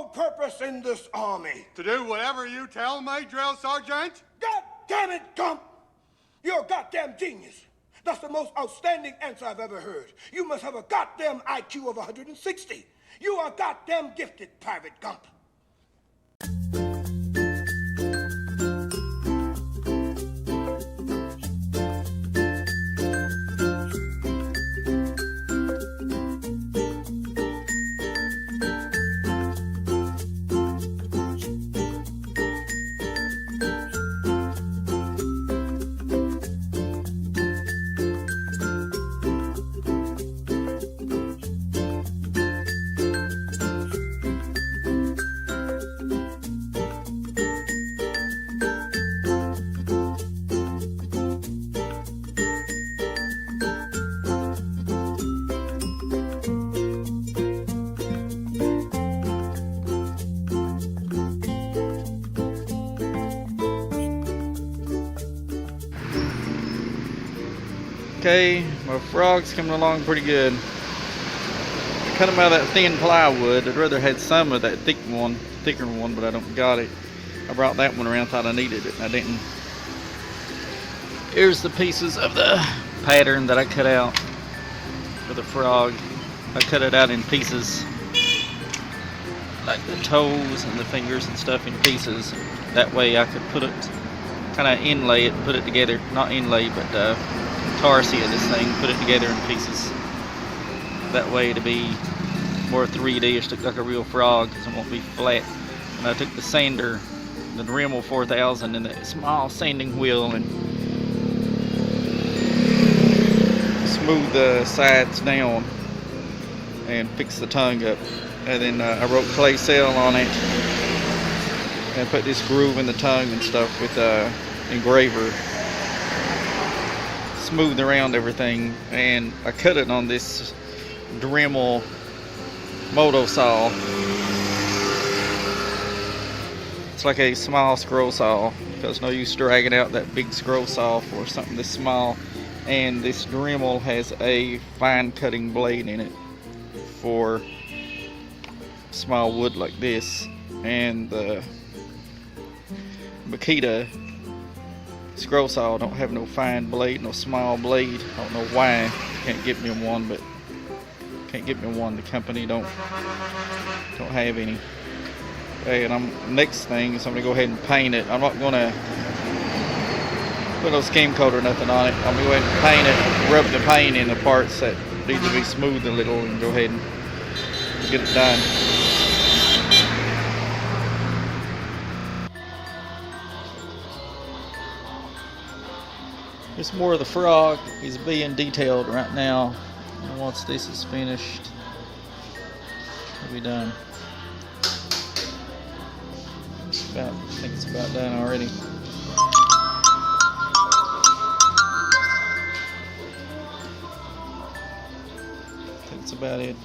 sole purpose in this army? To do whatever you tell me, drill sergeant? God damn it, Gump! You're a goddamn genius. That's the most outstanding answer I've ever heard. You must have a goddamn IQ of 160. You are goddamn gifted, Private Gump. Okay, my frog's coming along pretty good. I cut them out of that thin plywood. I'd rather had some of that thicker one, but I don't got it. I brought that one around, thought I needed it, and I didn't. Here's the pieces of the pattern that I cut out for the frog. I cut it out in pieces, like the toes and the fingers and stuff in pieces. That way I could put it, kind of inlay it, put it together. Not inlay, but tarsi of this thing, put it together in pieces. That way it'll be more 3D-ish, look like a real frog, because it won't be flat. And I took the sander, the Dremel 4000, and that small sanding wheel, and smooth the sides down and fix the tongue up. And then I wrote clay cell on it and put this groove in the tongue and stuff with engraver. Smooth around everything, and I cut it on this DREMEL Moto saw. It's like a small scroll saw, because no use dragging out that big scroll saw for something this small. And this Dremel has a fine cutting blade in it for small wood like this, and the Makita scroll saw don't have no fine blade, no small blade. I don't know why. Can't get me one, but can't get me one. The company don't have any. Okay, and next thing is I'm gonna go ahead and paint it. I'm not gonna put no scheme coat or nothing on it. I'm gonna go ahead and paint it, rub the paint in the parts that need to be smoothed a little, and go ahead and get it done. It's more of the frog. He's being detailed right now. And once this is finished, it'll be done. I think it's about done already. I think it's about it.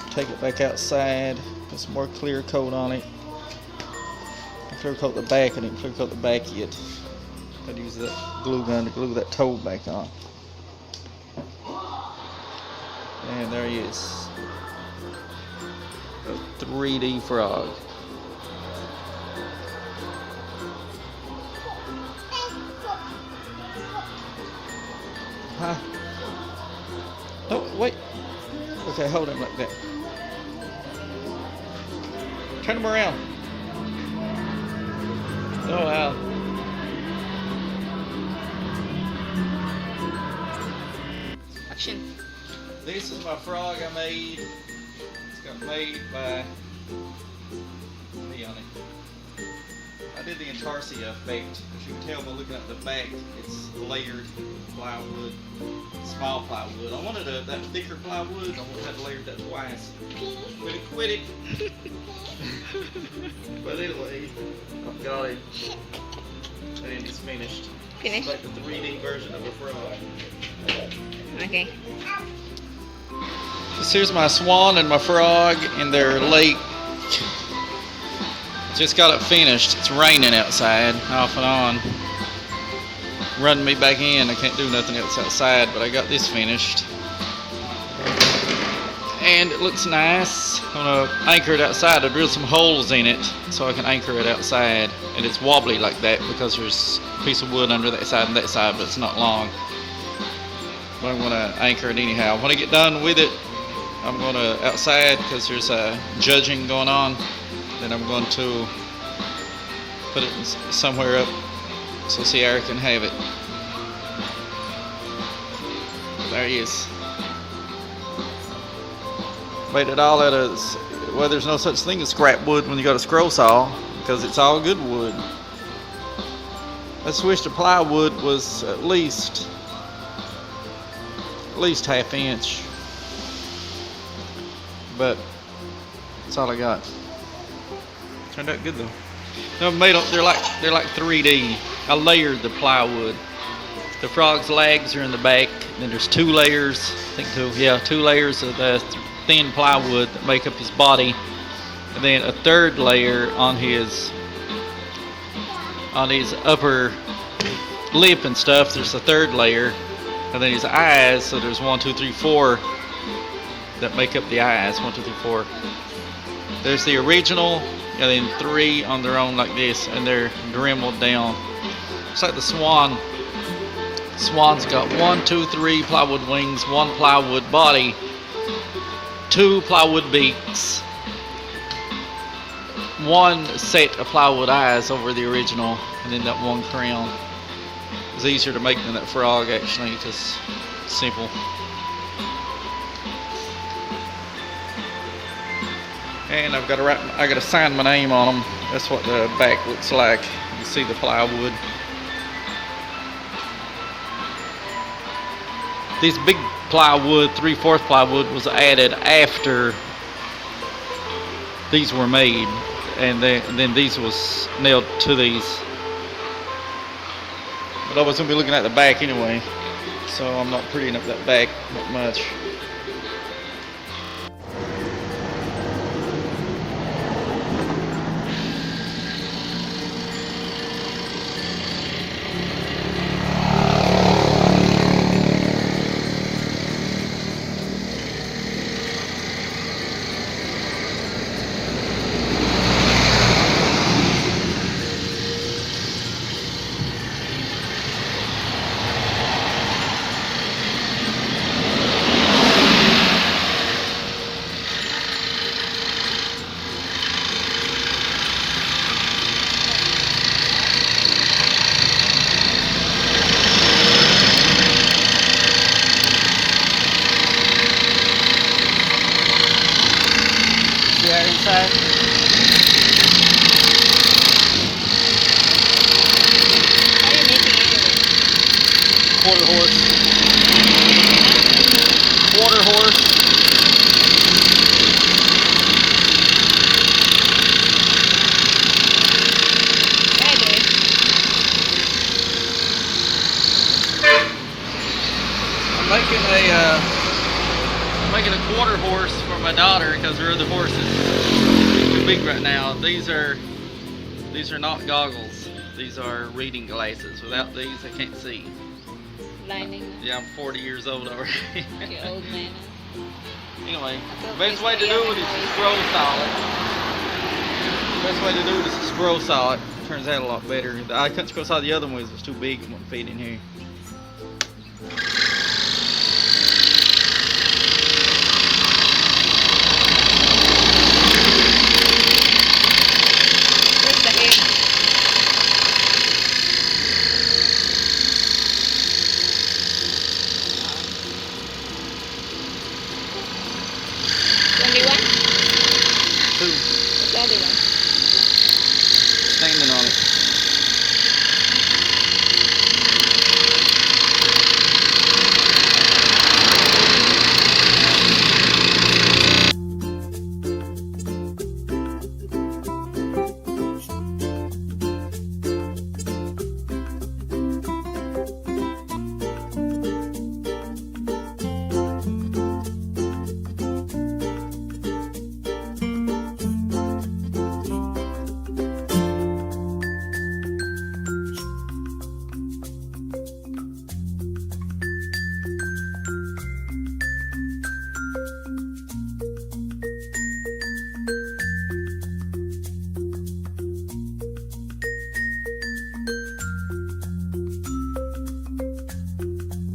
Take it back outside, put some more clear coat on it. Clear coat the back, I didn't clear coat the back yet. I'd use that glue gun to glue that toe back on. And there he is. A 3D frog. Huh? Oh, wait. Okay, hold him like that. Turn him around. Oh, wow. This is my frog I made. It's got made by me on it. I did the intarsia effect. As you can tell by looking at the back, it's layered plywood, small plywood. I wanted that thicker plywood. I wanted to layer that twice. Quit it. But anyway, I've got it. And it's finished. Finished? It's like the 3D version of a frog. Okay. So here's my swan and my frog in their lake. Just got it finished. It's raining outside, off and on. Running me back in. I can't do nothing else outside, but I got this finished. and it looks nice. I'm gonna anchor it outside. I drilled some holes in it so I can anchor it outside, and it's wobbly like that because there's a piece of wood under that side and that side, but it's not long. But I'm gonna anchor it anyhow. When I get done with it, I'm gonna outside because there's judging going on. Then I'm going to put it somewhere up so Sierra can have it. There he is. Made it all out of, well, there's no such thing as scrap wood when you got a scroll saw because it's all good wood. I wish the plywood was at least half inch, but that's all I got. Turned out good though. No, they're like 3D. I layered the plywood. The frog's legs are in the back. Then there's 2 layers. I think 2. Yeah, 2 layers of the thin plywood that make up his body, and then a 3rd layer on his upper lip and stuff. There's a 3rd layer, and then his eyes. So there's 1, 2, 3, 4 that make up the eyes. 1, 2, 3, 4. There's the original, and then 3 on their own like this, and they're dremeled down. It's like the swan. Swan's got 1, 2, 3 plywood wings, 1 plywood body, 2 plywood beaks, 1 set of plywood eyes over the original, and then that 1 crown. It's easier to make than that frog actually, because it's simple. And I got to sign my name on them. That's what the back looks like. You see the plywood. This big plywood, 3/4 plywood, was added after these were made, and then these was nailed to these. But I was gonna be looking at the back anyway, so I'm not prettying up that back that much. Inside. How are you making it? Quarter horse. Quarter horse. There it is. I'm making a quarter horse for my daughter because her other horse is too big right now. These are not goggles. These are reading glasses. Without these, I can't see. Blinding. Yeah, I'm 40 years old already. Your old man. Anyway, the best way to do it is to scroll saw it. The best way to do it is to scroll saw it. Turns out a lot better. I couldn't scroll saw the other one, it was too big. It wouldn't fit in here. Where's the head? Only one?